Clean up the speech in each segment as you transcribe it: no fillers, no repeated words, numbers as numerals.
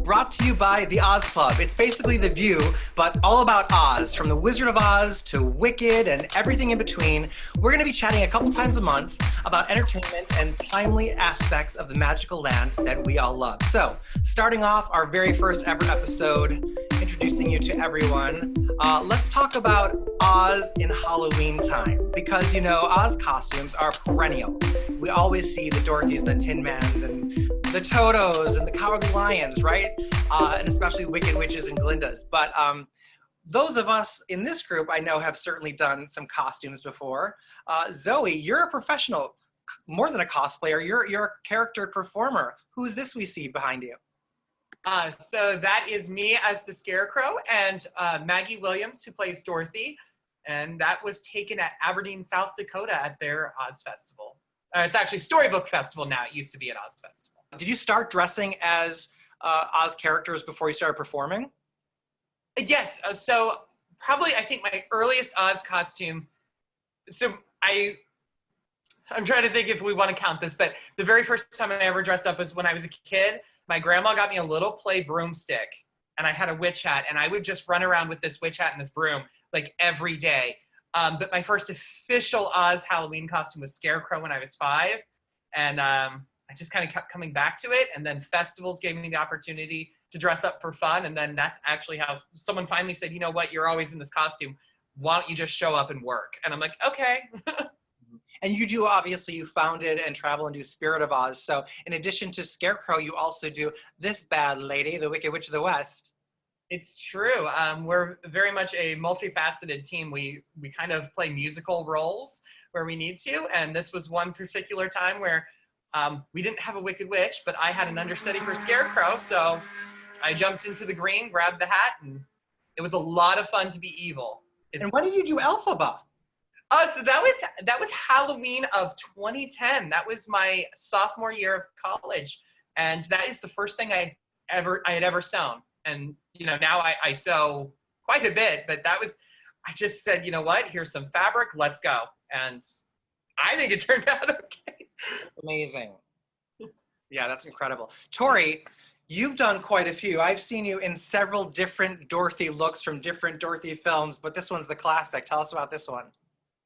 Brought to you by the Oz Club. It's basically The View, but all about Oz, from The Wizard of Oz to Wicked and everything in between. We're going to be chatting a couple times a month about entertainment and timely aspects of the magical land that we all love. So, starting off our very first ever episode, introducing you to everyone, let's talk about Oz in Halloween time, because, you know, Oz costumes are perennial. We always see the Dorothys, the Tin Mans, and the Totos, and the Cowardly Lions, right? And especially Wicked Witches and Glindas. But those of us in this group, I know, have certainly done some costumes before. Zoe, you're a professional, more than a cosplayer. You're a character performer. Who's this we see behind you? So that is me as the Scarecrow, and Maggie Williams, who plays Dorothy. And that was taken at Aberdeen, South Dakota at their Oz Festival. It's actually Storybook Festival now. It used to be an Oz Festival. Did you start dressing as Oz characters before you started performing? Yes. So probably, I think my earliest Oz costume. So I'm trying to think if we want to count this, but the very first time I ever dressed up was when I was a kid. My grandma got me a little play broomstick, and I had a witch hat, and I would just run around with this witch hat and this broom like every day. But my first official Oz Halloween costume was Scarecrow when I was 5, and I just kind of kept coming back to it, and then festivals gave me the opportunity to dress up for fun, and then that's actually how someone finally said, you know what, you're always in this costume. Why don't you just show up and work? And I'm like, okay. And you do, obviously, you founded and travel and do Spirit of Oz. So in addition to Scarecrow, you also do this bad lady, the Wicked Witch of the West. It's true. We're very much a multifaceted team. We kind of play musical roles where we need to, and this was one particular time where we didn't have a Wicked Witch, but I had an understudy for Scarecrow, so I jumped into the green, grabbed the hat, and it was a lot of fun to be evil. And when did you do Elphaba? So that was Halloween of 2010. That was my sophomore year of college, and that is the first thing I had ever sewn. And you know, now I sew quite a bit, but I just said, you know what? Here's some fabric. Let's go. And I think it turned out okay. Amazing. Yeah, that's incredible. Tori, you've done quite a few. I've seen you in several different Dorothy looks from different Dorothy films, but this one's the classic. Tell us about this one.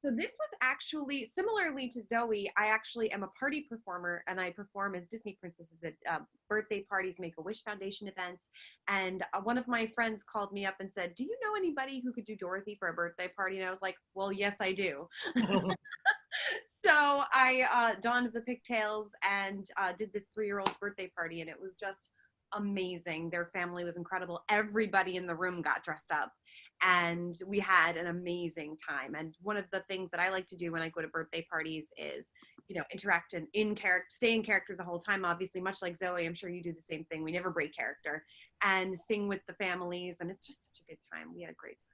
So this was actually, similarly to Zoe, I actually am a party performer, and I perform as Disney princesses at birthday parties, Make-A-Wish Foundation events. And one of my friends called me up and said, do you know anybody who could do Dorothy for a birthday party? And I was like, well, yes, I do. So I donned the pigtails and did this 3-year-old's birthday party, and it was just amazing. Their family was incredible. Everybody in the room got dressed up, and we had an amazing time. And one of the things that I like to do when I go to birthday parties is, you know, interact and stay in character the whole time. Obviously, much like Zoe, I'm sure you do the same thing. We never break character, and sing with the families, and it's just such a good time. We had a great time.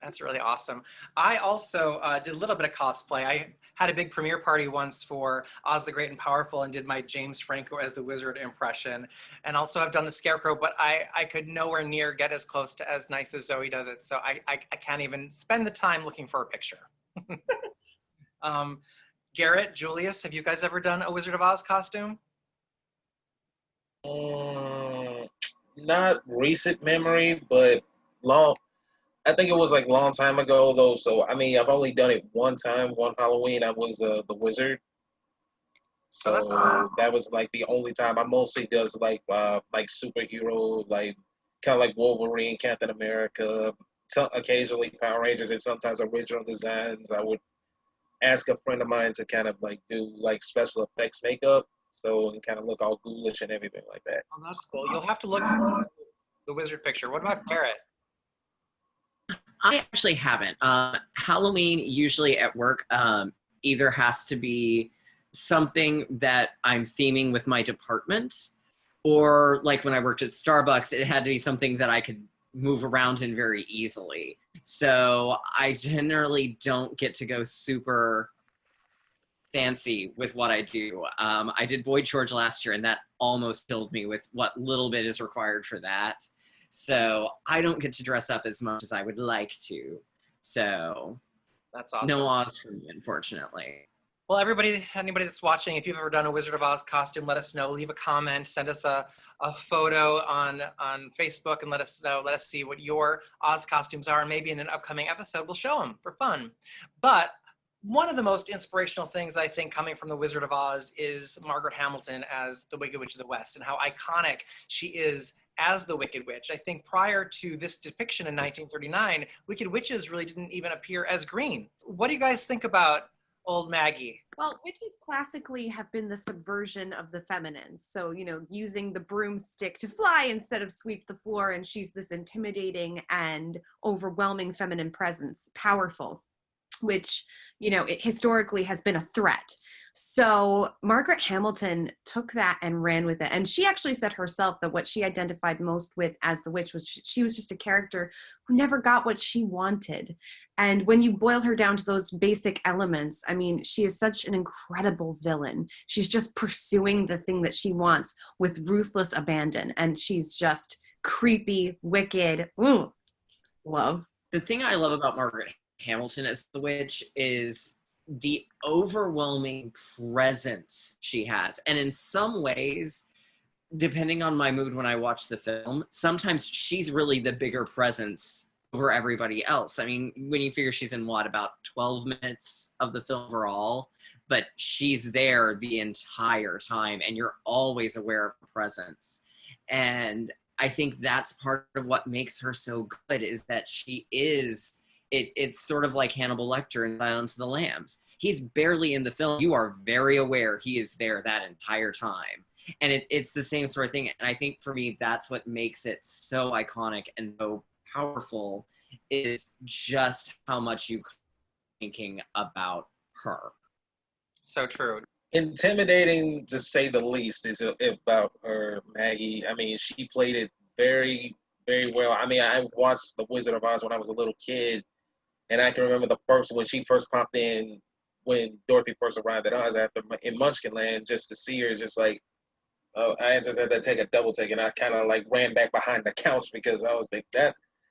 That's really awesome. I also did a little bit of cosplay. I had a big premiere party once for Oz the Great and Powerful and did my James Franco as the wizard impression. And also I've done the Scarecrow, but I could nowhere near get as close to as nice as Zoe does it. So I can't even spend the time looking for a picture. Garrett, Julius, have you guys ever done a Wizard of Oz costume? Not recent memory, but I think it was like a long time ago though. So I mean, I've only done it one time, one Halloween. I was the wizard. So that was like the only time. I mostly does like superhero, like kind of like Wolverine, Captain America, occasionally Power Rangers, and sometimes original designs. I would ask a friend of mine to kind of like do like special effects makeup, so and kind of look all ghoulish and everything like that. Oh, that's cool. You'll have to look for the wizard picture. What about Garrett? I actually haven't. Halloween usually at work either has to be something that I'm theming with my department, or like when I worked at Starbucks, it had to be something that I could move around in very easily. So I generally don't get to go super fancy with what I do. I did Boy George last year, and that almost killed me with what little bit is required for that. So I don't get to dress up as much as I would like to. So That's awesome. no Oz for me, unfortunately. Well, everybody, anybody that's watching, if you've ever done a Wizard of Oz costume, let us know. Leave a comment, send us a photo on Facebook, and let us know. Let us see what your Oz costumes are, and maybe in an upcoming episode, we'll show them for fun. But one of the most inspirational things, I think, coming from the Wizard of Oz is Margaret Hamilton as the Wicked Witch of the West, and how iconic she is as the Wicked Witch. I think prior to this depiction in 1939, Wicked Witches really didn't even appear as green. What do you guys think about old Maggie? Well, witches classically have been the subversion of the feminines. So, you know, using the broomstick to fly instead of sweep the floor. And she's this intimidating and overwhelming feminine presence, powerful, which, you know, it historically has been a threat. So Margaret Hamilton took that and ran with it. And she actually said herself that what she identified most with as the witch was she was just a character who never got what she wanted. And when you boil her down to those basic elements, I mean, she is such an incredible villain. She's just pursuing the thing that she wants with ruthless abandon. And she's just creepy, wicked. Ooh, love. The thing I love about Margaret Hamilton as the witch is the overwhelming presence she has. And in some ways, depending on my mood when I watch the film, sometimes she's really the bigger presence over everybody else. I mean, when you figure she's in about 12 minutes of the film overall, but she's there the entire time and you're always aware of her presence. And I think that's part of what makes her so good, is that she is it's sort of like Hannibal Lecter in Silence of the Lambs. He's barely in the film. You are very aware he is there that entire time. And it's the same sort of thing. And I think for me, that's what makes it so iconic and so powerful, is just how much you thinking about her. So true. Intimidating, to say the least, is about her, Maggie. I mean, she played it very, very well. I mean, I watched The Wizard of Oz when I was a little kid, and I can remember when she first popped in, when Dorothy first arrived at Oz in Munchkinland, just to see her, just like, I just had to take a double take, and I kind of like ran back behind the couch because I was like,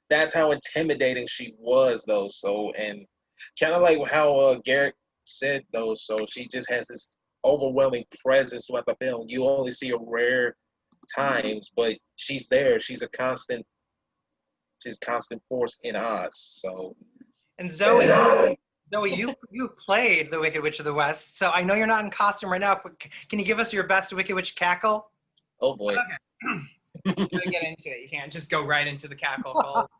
that's how intimidating she was, though. So, and kind of like how Garrett said, though, so she just has this overwhelming presence throughout the film. You only see her rare times, but she's there. She's constant force in Oz. So. And Zoe, you played the Wicked Witch of the West, so I know you're not in costume right now, but can you give us your best Wicked Witch cackle? Oh boy. Okay. You gotta get into it. You can't just go right into the cackle call.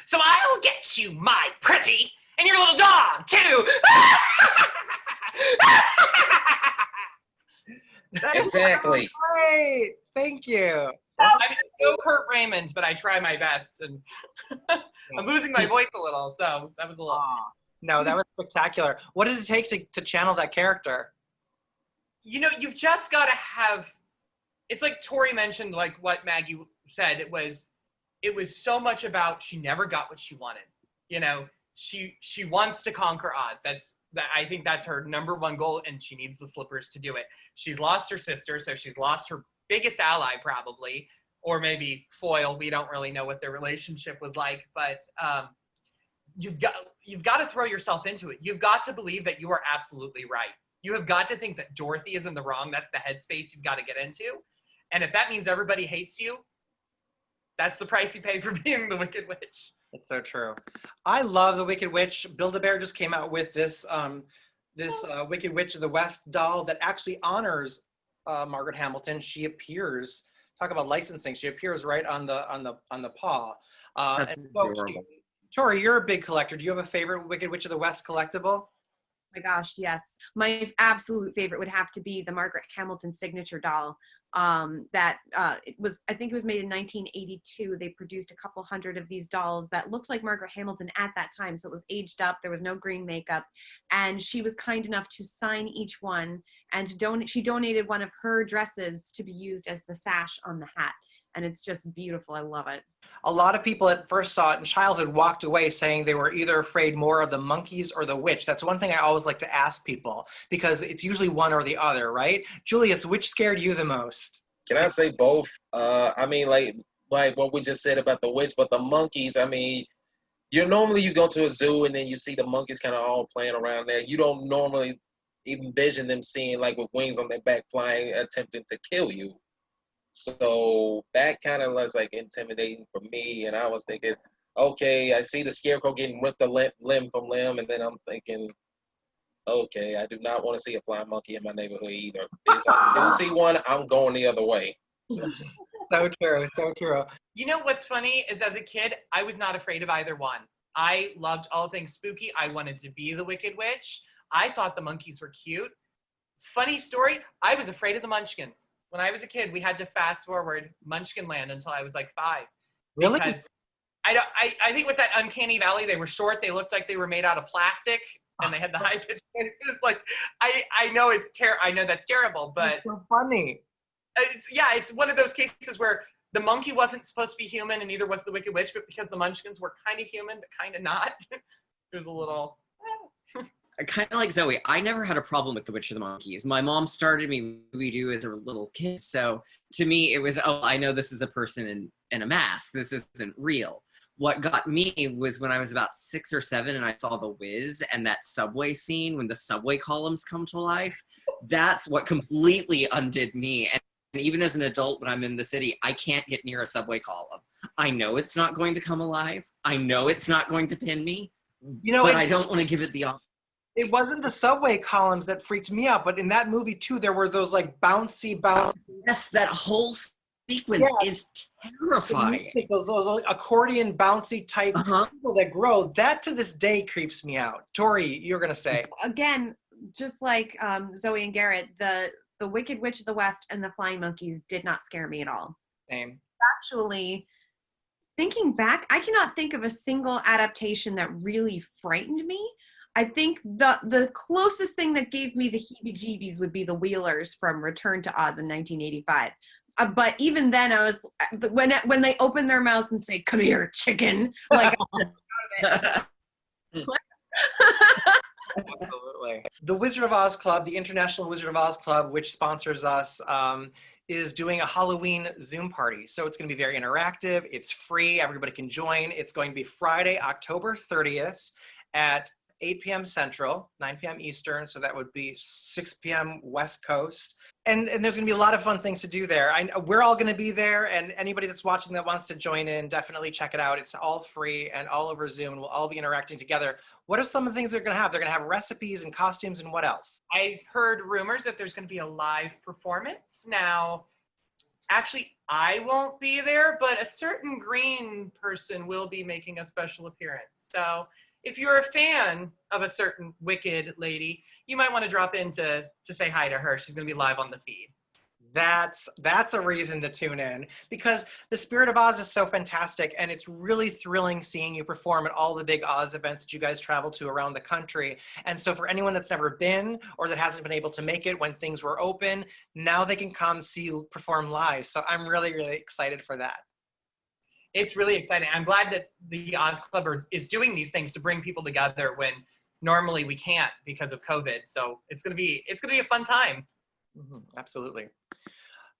So I'll get you, my pretty, and your little dog too. Exactly. Great. Thank you. I mean, no Kurt Raymond, but I try my best, and I'm losing my voice a little, so that was a little. No, that was spectacular. What does it take to channel that character? You know, you've just got to have. It's like Tori mentioned, like what Maggie said. It was so much about she never got what she wanted. You know, she wants to conquer Oz. I think that's her number one goal, and she needs the slippers to do it. She's lost her sister, so she's lost her biggest ally probably, or maybe foil. We don't really know what their relationship was like, but you've got to throw yourself into it. You've got to believe that you are absolutely right. You have got to think that Dorothy is in the wrong. That's the headspace you've got to get into. And if that means everybody hates you, that's the price you pay for being the Wicked Witch. It's so true. I love the Wicked Witch. Build-A-Bear just came out with this Wicked Witch of the West doll that actually honors Margaret Hamilton. She appears. Talk about licensing. She appears right on the paw. And so, Tori, you're a big collector. Do you have a favorite Wicked Witch of the West collectible? my gosh, yes. My absolute favorite would have to be the Margaret Hamilton signature doll. I think it was made in 1982. They produced a couple hundred of these dolls that looked like Margaret Hamilton at that time. So it was aged up. There was no green makeup. And she was kind enough to sign each one and she donated one of her dresses to be used as the sash on the hat. And it's just beautiful. I love it. A lot of people at first saw it in childhood walked away saying they were either afraid more of the monkeys or the witch. That's one thing I always like to ask people because it's usually one or the other, right? Julius, which scared you the most? Can I say both? I mean, like what we just said about the witch, but the monkeys, I mean, you go to a zoo and then you see the monkeys kind of all playing around there. You don't normally envision them seeing like with wings on their back flying, attempting to kill you. So that kind of was like intimidating for me. And I was thinking, okay, I see the scarecrow getting ripped a limb from limb. And then I'm thinking, okay, I do not want to see a flying monkey in my neighborhood either. If I do see one, I'm going the other way. So true, so true. You know what's funny is as a kid, I was not afraid of either one. I loved all things spooky. I wanted to be the Wicked Witch. I thought the monkeys were cute. Funny story, I was afraid of the Munchkins. When I was a kid, we had to fast forward Munchkin Land until I was like 5. Really? Because I think it was that uncanny valley. They were short. They looked like they were made out of plastic, and they had the high pitched voices. Like I know I know that's terrible, but it's so funny. It's one of those cases where the monkey wasn't supposed to be human, and neither was the Wicked Witch, but because the Munchkins were kind of human but kind of not, there's a little. Kind of like Zoe, I never had a problem with The Witch of the Monkeys. My mom started me we do as a little kid, so to me it was, oh, I know this is a person in a mask. This isn't real. What got me was when I was about 6 or 7 and I saw The Wiz and that subway scene when the subway columns come to life. That's what completely undid me. And even as an adult, when I'm in the city, I can't get near a subway column. I know it's not going to come alive. I know it's not going to pin me, but I don't want to give it the option. It wasn't the subway columns that freaked me out, but in that movie too, there were those like bouncy. Yes, that whole sequence is terrifying. Those like, accordion bouncy type people that grow. That to this day creeps me out. Tori, you're gonna say. Again, just like Zoe and Garrett, the Wicked Witch of the West and the Flying Monkeys did not scare me at all. Same. Actually, thinking back, I cannot think of a single adaptation that really frightened me. I think the closest thing that gave me the heebie-jeebies would be the Wheelers from Return to Oz in 1985. But even then, I was when they open their mouths and say, "Come here, chicken," like. Absolutely. The Wizard of Oz Club, the International Wizard of Oz Club, which sponsors us, is doing a Halloween Zoom party. So it's going to be very interactive. It's free. Everybody can join. It's going to be Friday, October 30th at 8 p.m. Central, 9 p.m. Eastern, so that would be 6 p.m. West Coast. And there's going to be a lot of fun things to do there. We're all going to be there, and anybody that's watching that wants to join in, definitely check it out. It's all free and all over Zoom, and we'll all be interacting together. What are some of the things they're going to have? They're going to have recipes and costumes and what else? I've heard rumors that there's going to be a live performance. Now, actually, I won't be there, but a certain green person will be making a special appearance. So if you're a fan of a certain wicked lady, you might want to drop in to say hi to her. She's going to be live on the feed. That's a reason to tune in, because the Spirit of Oz is so fantastic, and it's really thrilling seeing you perform at all the big Oz events that you guys travel to around the country. And so for anyone that's never been or that hasn't been able to make it when things were open, now they can come see you perform live. So I'm really, really excited for that. It's really exciting. I'm glad that the Oz Club is doing these things to bring people together when normally we can't because of COVID. So it's gonna be a fun time. Mm-hmm, absolutely.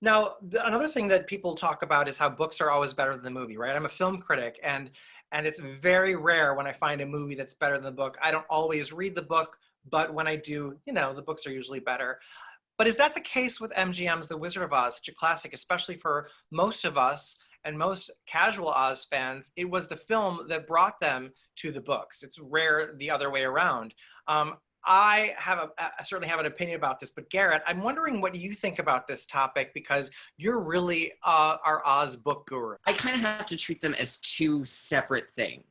Now, another thing that people talk about is how books are always better than the movie, right? I'm a film critic, and it's very rare when I find a movie that's better than the book. I don't always read the book, but when I do, the books are usually better. But is that the case with MGM's The Wizard of Oz, such a classic, especially for most of us and most casual Oz fans? It was the film that brought them to the books. It's rare the other way around. I certainly have an opinion about this, but Garrett, I'm wondering what you think about this topic, because you're really our Oz book guru. I kind of have to treat them as two separate things.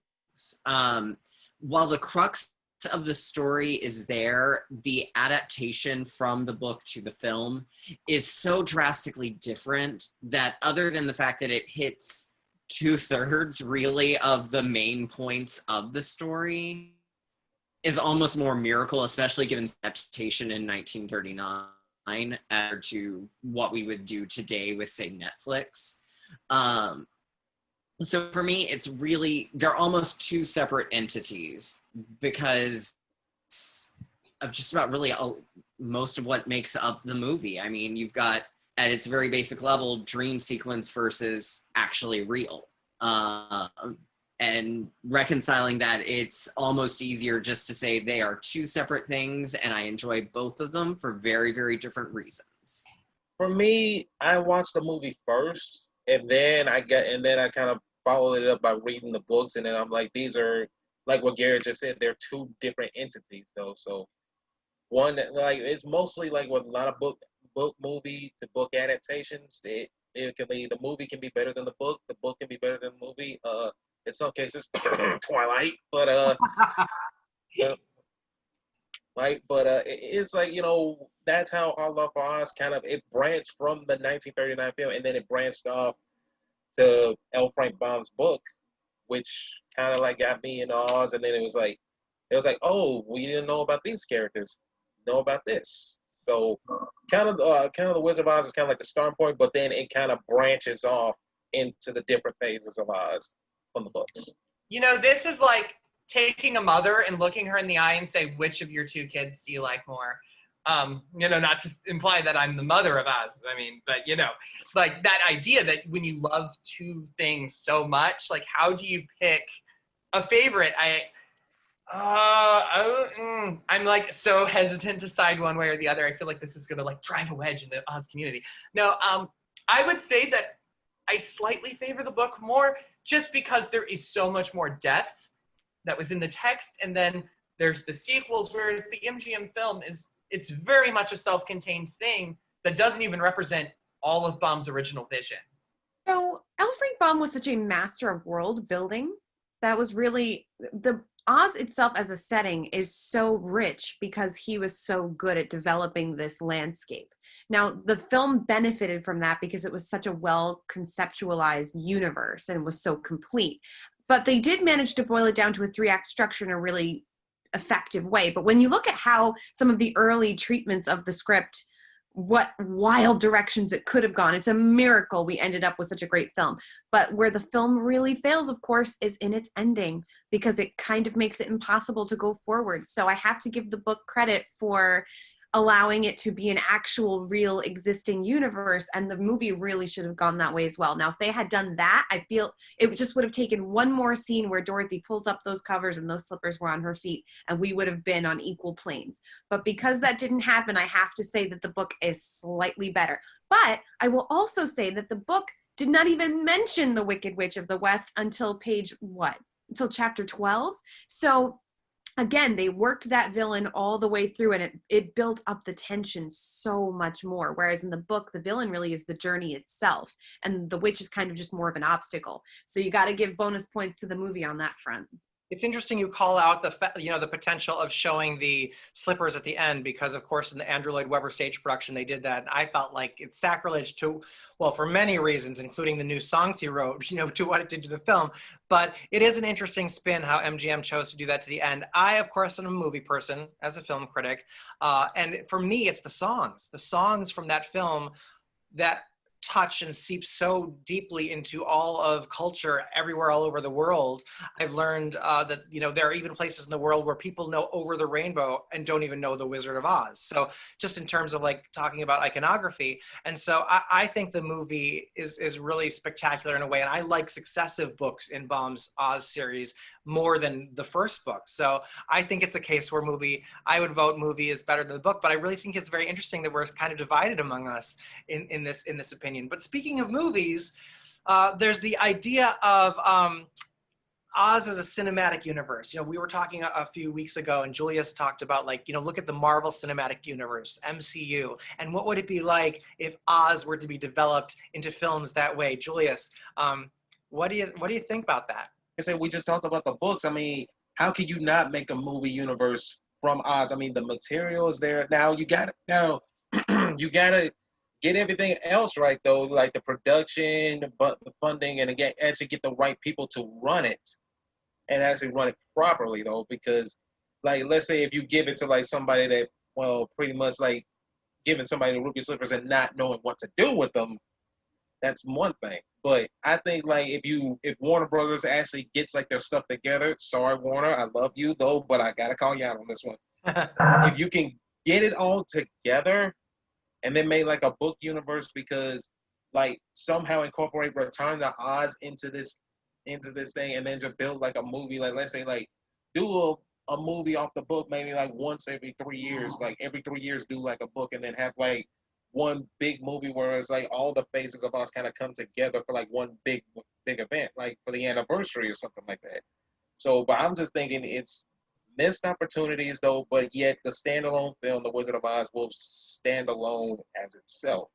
While the crux of the story is there, the adaptation from the book to the film is so drastically different that, other than the fact that it hits 2/3 really of the main points of the story, is almost more miracle, especially given its adaptation in 1939 as to what we would do today with, say, Netflix. So for me, it's really, they're almost two separate entities because of just about really most of what makes up the movie. I mean, you've got, at its very basic level, dream sequence versus actually real. And reconciling that, it's almost easier just to say they are two separate things, and I enjoy both of them for very, very different reasons. For me, I watched the movie first, and then I kind of followed it up by reading the books, and then I'm like, these are, like what Garrett just said, they're two different entities though. So one, like, it's mostly like with a lot of book movie to book adaptations, the movie can be better than the book can be better than the movie. In some cases, Twilight, but it's like, that's how All of Oz kind of, it branched from the 1939 film, and then it branched off to L. Frank Baum's book, which kind of like got me into Oz, and then it was like, oh, we didn't know about these characters, know about this. So kind of the Wizard of Oz is kind of like the starting point, but then it kind of branches off into the different phases of Oz from the books. This is like taking a mother and looking her in the eye and say, which of your two kids do you like more? Not to imply that I'm the mother of Oz. I mean, but like that idea that when you love two things so much, like how do you pick a favorite? I'm like so hesitant to side one way or the other. I feel like this is gonna like drive a wedge in the Oz community. No, I would say that I slightly favor the book more, just because there is so much more depth that was in the text, and then there's the sequels, whereas the MGM film it's very much a self-contained thing that doesn't even represent all of Baum's original vision. So L. Frank Baum was such a master of world building. That was really, the Oz itself as a setting is so rich because he was so good at developing this landscape. Now, the film benefited from that because it was such a well conceptualized universe and was so complete. But they did manage to boil it down to a 3-act structure in a really effective way. But when you look at how some of the early treatments of the script, what wild directions it could have gone, it's a miracle we ended up with such a great film. But where the film really fails, of course, is in its ending, because it kind of makes it impossible to go forward. So I have to give the book credit for allowing it to be an actual real existing universe, and the movie really should have gone that way as well. Now, if they had done that, I feel it just would have taken one more scene where Dorothy pulls up those covers and those slippers were on her feet, and we would have been on equal planes. But because that didn't happen, I have to say that the book is slightly better. But I will also say that the book did not even mention the Wicked Witch of the West until until chapter 12. So again, they worked that villain all the way through, and it built up the tension so much more. Whereas in the book, the villain really is the journey itself, and the witch is kind of just more of an obstacle. So you got to give bonus points to the movie on that front. It's interesting you call out the potential of showing the slippers at the end, because of course in the Andrew Lloyd Webber stage production they did that, and I felt like it's sacrilege to, well, for many reasons, including the new songs he wrote, to what it did to the film. But it is an interesting spin how MGM chose to do that to the end. I, of course, am a movie person as a film critic, and for me it's the songs from that film that touch and seep so deeply into all of culture everywhere, all over the world. I've learned that, there are even places in the world where people know Over the Rainbow and don't even know The Wizard of Oz. So just in terms of like talking about iconography. And so I think the movie is really spectacular in a way. And I like successive books in Baum's Oz series more than the first book. So I think it's a case where I would vote movie is better than the book, but I really think it's very interesting that we're kind of divided among us in this opinion. But speaking of movies, there's the idea of Oz as a cinematic universe. We were talking a few weeks ago, and Julius talked about look at the Marvel Cinematic Universe, MCU, and what would it be like if Oz were to be developed into films that way? Julius, what do you think about that? I said, we just talked about the books. I mean, how can you not make a movie universe from Oz? I mean, the material is there. Now you got to you got to get everything else right though, like the production, but the funding, and again, actually get the right people to run it and actually run it properly though, because like let's say if you give it to like somebody that, well, pretty much like giving somebody the ruby slippers and not knowing what to do with them, that's one thing. But I think like if Warner Brothers actually gets like their stuff together, sorry Warner, I love you though, but I gotta call you out on this one. If you can get it all together and then make like a book universe, because like somehow incorporate Return to Oz into this thing, and then just build like a movie, like let's say like do a movie off the book maybe like once every 3 years, like every 3 years do like a book, and then have like one big movie where it's like all the phases of us kind of come together for like one big event, like for the anniversary or something like that. So, but I'm just thinking it's missed opportunities though, but yet the standalone film, The Wizard of Oz, will stand alone as itself.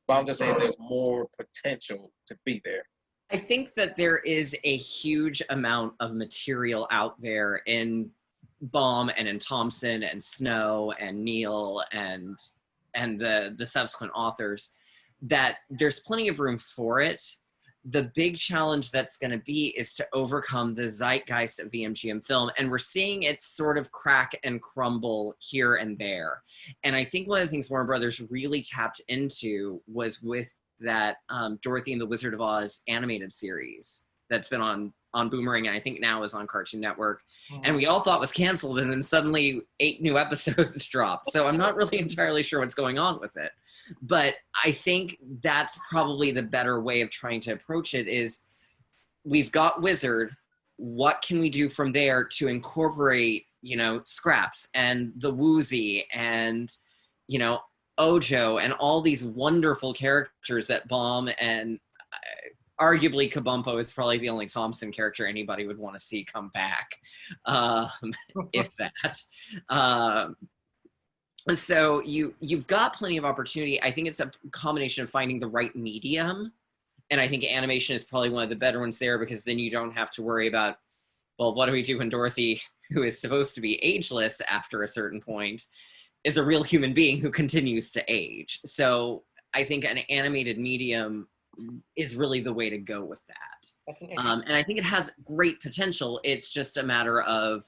But I'm just saying there's more potential to be there. I think that there is a huge amount of material out there in Baum and in Thompson and Snow and Neal and the subsequent authors, that there's plenty of room for it. The big challenge that's going to be is to overcome the zeitgeist of the MGM film. And we're seeing it sort of crack and crumble here and there. And I think one of the things Warner Brothers really tapped into was with that Dorothy and the Wizard of Oz animated series that's been on Boomerang, and I think now is on Cartoon Network. And we all thought was canceled, and then suddenly 8 new episodes dropped. So I'm not really entirely sure what's going on with it. But I think that's probably the better way of trying to approach it is, we've got Wizard, what can we do from there to incorporate, you know, Scraps and the Woozy and, you know, Ojo and all these wonderful characters that Baum and arguably Kabumpo is probably the only Thompson character anybody would want to see come back, if that. So you've got plenty of opportunity. I think it's a combination of finding the right medium, and I think animation is probably one of the better ones there, because then you don't have to worry about, well, what do we do when Dorothy, who is supposed to be ageless after a certain point, is a real human being who continues to age. So I think an animated medium is really the way to go with that. That's an and I think it has great potential. It's just a matter of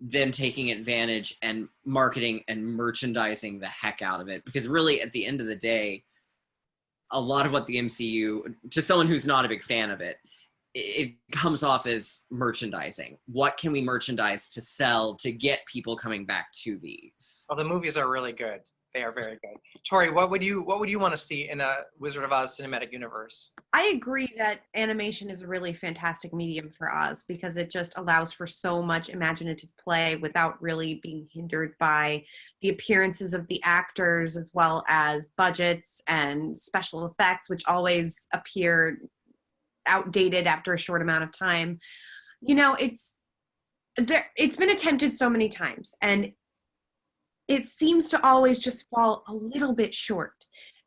them taking advantage and marketing and merchandising the heck out of it. Because really, at the end of the day, a lot of what the MCU, to someone who's not a big fan of it, it comes off as merchandising. What can we merchandise to sell to get people coming back to these? Well, the movies are really good. They are very good. Tori, what would you want to see in a Wizard of Oz cinematic universe? I agree that animation is a really fantastic medium for Oz, because it just allows for so much imaginative play without really being hindered by the appearances of the actors, as well as budgets and special effects, which always appear outdated after a short amount of time. You know, it's been attempted so many times, and it seems to always just fall a little bit short.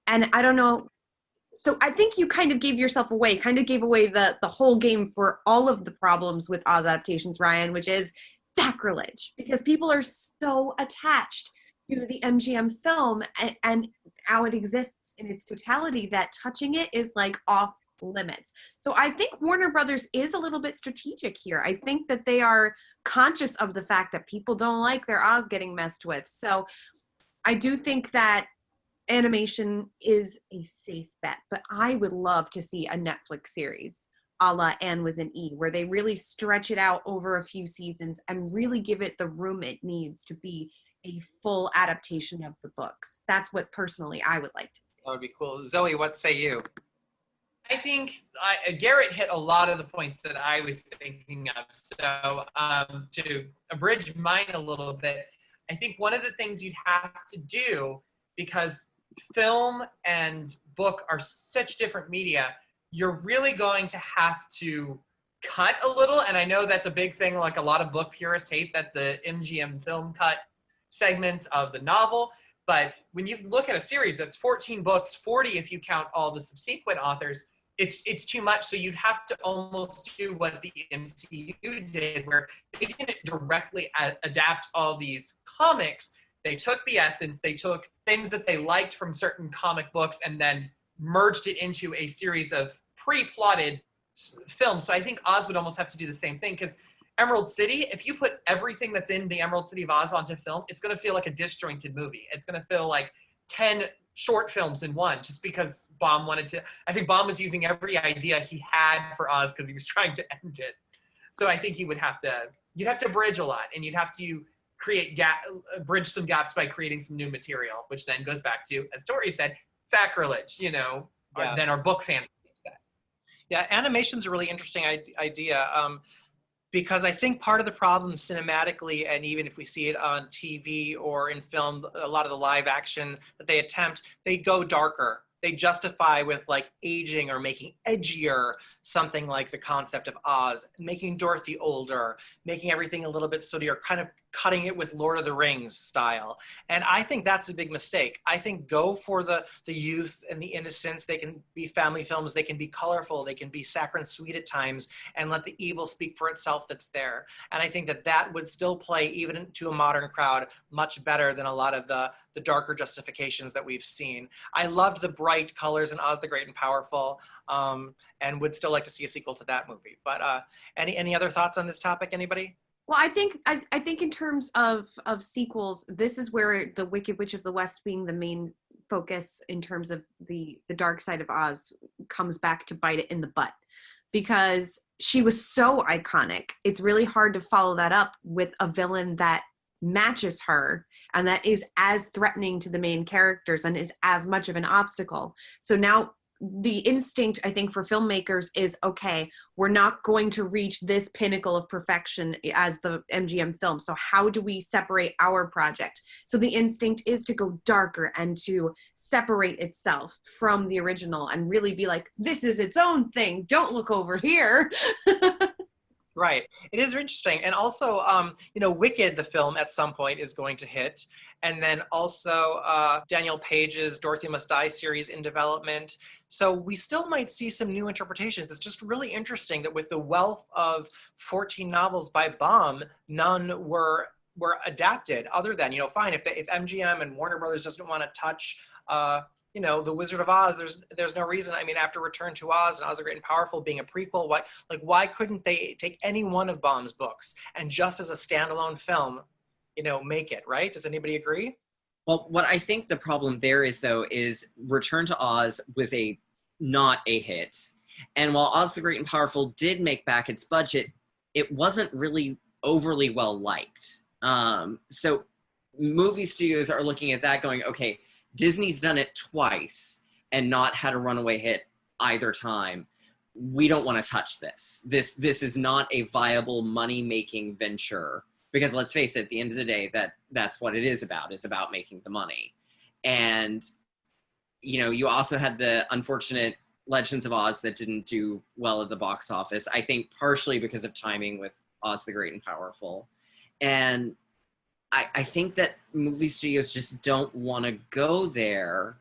And I don't know. So I think you kind of gave yourself away, gave away the whole game for all of the problems with Oz adaptations, Ryan, which is sacrilege, because people are so attached to the MGM film and how it exists in its totality that touching it is like off limits. So I think Warner Brothers is a little bit strategic here. I think that they are conscious of the fact that people don't like their Oz getting messed with. So I do think that animation is a safe bet, but I would love to see a Netflix series a la Anne with an E, where they really stretch it out over a few seasons and really give it the room it needs to be a full adaptation of the books. That's what personally I would like to see. That would be cool. Zoe, what say you? I think Garrett hit a lot of the points that I was thinking of. So to abridge mine a little bit, I think one of the things you'd have to do, because film and book are such different media, you're really going to have to cut a little. And I know that's a big thing, like a lot of book purists hate that the MGM film cut segments of the novel. But when you look at a series that's 14 books, 40 if you count all the subsequent authors, it's too much. So you'd have to almost do what the MCU did, where they didn't directly adapt all these comics. They took the essence, they took things that they liked from certain comic books and then merged it into a series of pre-plotted films. So I think Oz would almost have to do the same thing, because Emerald City, if you put everything that's in the Emerald City of Oz onto film, it's going to feel like a disjointed movie. It's going to feel like 10 short films in one, just because Baum wanted to. I think Baum was using every idea he had for Oz because he was trying to end it. So I think you'd have to bridge a lot, and you'd have to bridge some gaps by creating some new material, which then goes back to, as Tori said, sacrilege, then our book fans are upset. Yeah, animation's a really interesting idea. Because I think part of the problem cinematically, and even if we see it on TV or in film, a lot of the live action that they attempt, they go darker. They justify with like aging or making edgier something like the concept of Oz, making Dorothy older, making everything a little bit sootier, kind of cutting it with Lord of the Rings style. And I think that's a big mistake. I think go for the youth and the innocence. They can be family films. They can be colorful. They can be saccharine sweet at times, and let the evil speak for itself that's there. And I think that would still play even to a modern crowd much better than a lot of the darker justifications that we've seen. I loved the bright colors in Oz the Great and Powerful, and would still like to see a sequel to that movie. But any other thoughts on this topic, anybody? Well, I think in terms of sequels, this is where the Wicked Witch of the West being the main focus in terms of the dark side of Oz comes back to bite it in the butt, because she was so iconic. It's really hard to follow that up with a villain that matches her and that is as threatening to the main characters and is as much of an obstacle. So now the instinct, I think, for filmmakers is, okay, we're not going to reach this pinnacle of perfection as the MGM film. So how do we separate our project? So the instinct is to go darker and to separate itself from the original and really be like, this is its own thing. Don't look over here. Right. It is interesting. And also, Wicked, the film, at some point is going to hit. And then also Daniel Page's Dorothy Must Die series in development. So we still might see some new interpretations. It's just really interesting that with the wealth of 14 novels by Baum, none were adapted other than, fine, if MGM and Warner Brothers doesn't want to touch The Wizard of Oz, there's no reason. I mean, after Return to Oz and Oz the Great and Powerful being a prequel, why couldn't they take any one of Baum's books and just as a standalone film, make it, right? Does anybody agree? Well, what I think the problem there is, though, is Return to Oz was not a hit. And while Oz the Great and Powerful did make back its budget, it wasn't really overly well liked. So movie studios are looking at that going, okay, Disney's done it twice and not had a runaway hit either time. We don't want to touch this. This is not a viable money-making venture, because let's face it, at the end of the day, that's what it is about making the money. And, you also had the unfortunate Legends of Oz that didn't do well at the box office, I think partially because of timing with Oz the Great and Powerful. And I think that movie studios just don't want to go there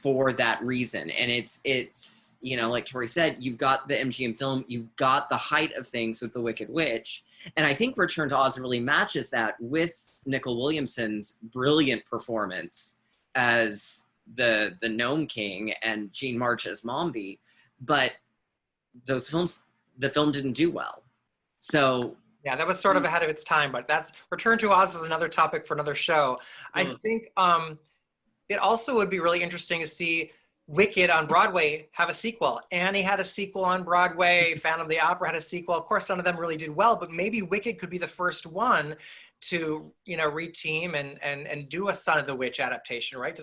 for that reason. And it's like Tori said, you've got the MGM film, you've got the height of things with The Wicked Witch. And I think Return to Oz really matches that with Nicol Williamson's brilliant performance as the Gnome King and Jean March as Mombi. But the film didn't do well. So yeah, that was sort of ahead of its time, but that's Return to Oz is another topic for another show. I think it also would be really interesting to see Wicked on Broadway have a sequel. Annie had a sequel on Broadway. Phantom of the Opera had a sequel. Of course, none of them really did well, but maybe Wicked could be the first one to, reteam and do a Son of the Witch adaptation, right?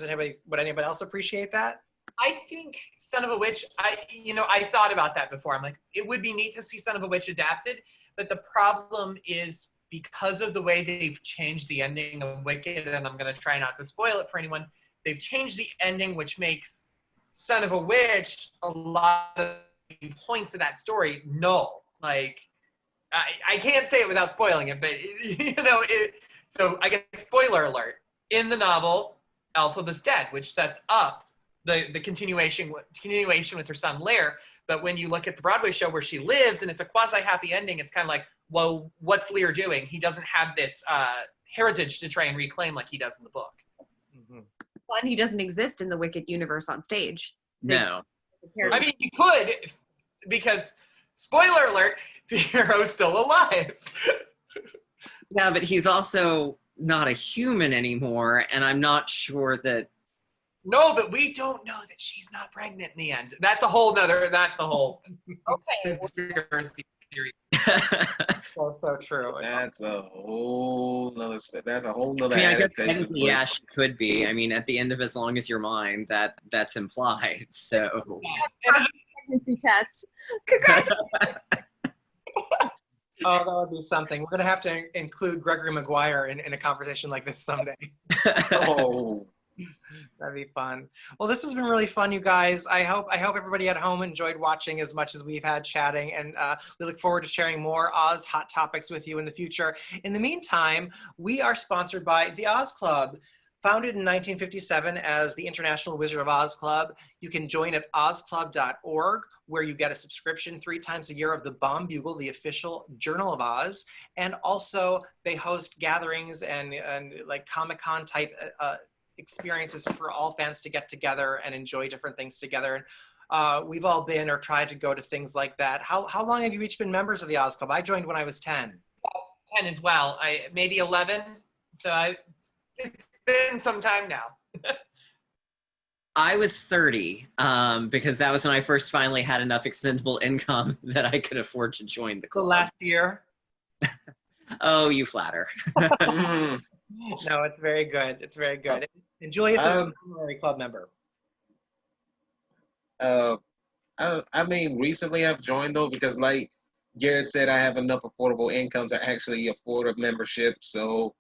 Would anybody else appreciate that? I think Son of a Witch, I thought about that before. I'm like, it would be neat to see Son of a Witch adapted, but the problem is because of the way they've changed the ending of Wicked, and I'm going to try not to spoil it for anyone, they've changed the ending, which makes Son of a Witch a lot of points of that story null. Like, I can't say it without spoiling it, but, so I guess spoiler alert. In the novel, Elphaba's dead, which sets up the continuation with her son Lear. But when you look at the Broadway show where she lives and it's a quasi-happy ending, it's kind of like, well, what's Lear doing? He doesn't have this heritage to try and reclaim like he does in the book. Mhm. One, he doesn't exist in the Wicked universe on stage. No. I mean, you could, because, spoiler alert, Figaro's still alive. Yeah, but he's also not a human anymore, and I'm not sure that. No, but we don't know that she's not pregnant in the end. That's a whole Okay. conspiracy theory. So true. That's a whole nother. That's a whole nother I mean, I guess adaptation. technically, yeah, she could be. I mean, at the end of As Long as You're Mine, that's implied. So. Pregnancy test. Congratulations. Oh, that would be something. We're gonna have to include Gregory Maguire in a conversation like this someday. Oh. That'd be fun. Well, this has been really fun, you guys. I hope everybody at home enjoyed watching as much as we've had chatting, and we look forward to sharing more Oz hot topics with you in the future. In the meantime, we are sponsored by the Oz Club. Founded in 1957 as the International Wizard of Oz Club, you can join at ozclub.org, where you get a subscription 3 times a year of the Bomb Bugle, the official Journal of Oz. And also they host gatherings and like Comic-Con type experiences for all fans to get together and enjoy different things together. We've all been or tried to go to things like that. How long have you each been members of the Oz Club? I joined when I was 10. 10 as well. Maybe 11. So it's been some time now. I was 30 because that was when I first finally had enough expendable income that I could afford to join the The club. last year? Oh, you flatter. Mm. No, it's very good. It's very good. And Julius is an honorary club member. I mean, recently I've joined though because, like Garrett said, I have enough affordable income to actually afford a membership. So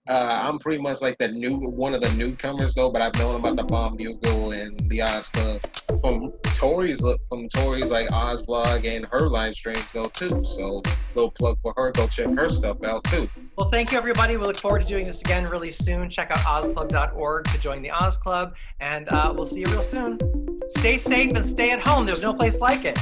I'm pretty much like one of the newcomers though. But I've known about the Bomb Bugle and the Oz Club from Tori's like Oz blog and her live streams though too. So little plug for her. Go check her stuff out too. Well, thank you, everybody. We look forward to doing this again really soon. Check out ozclub.org to join the Oz Club, and we'll see you real soon. Stay safe and stay at home. There's no place like it.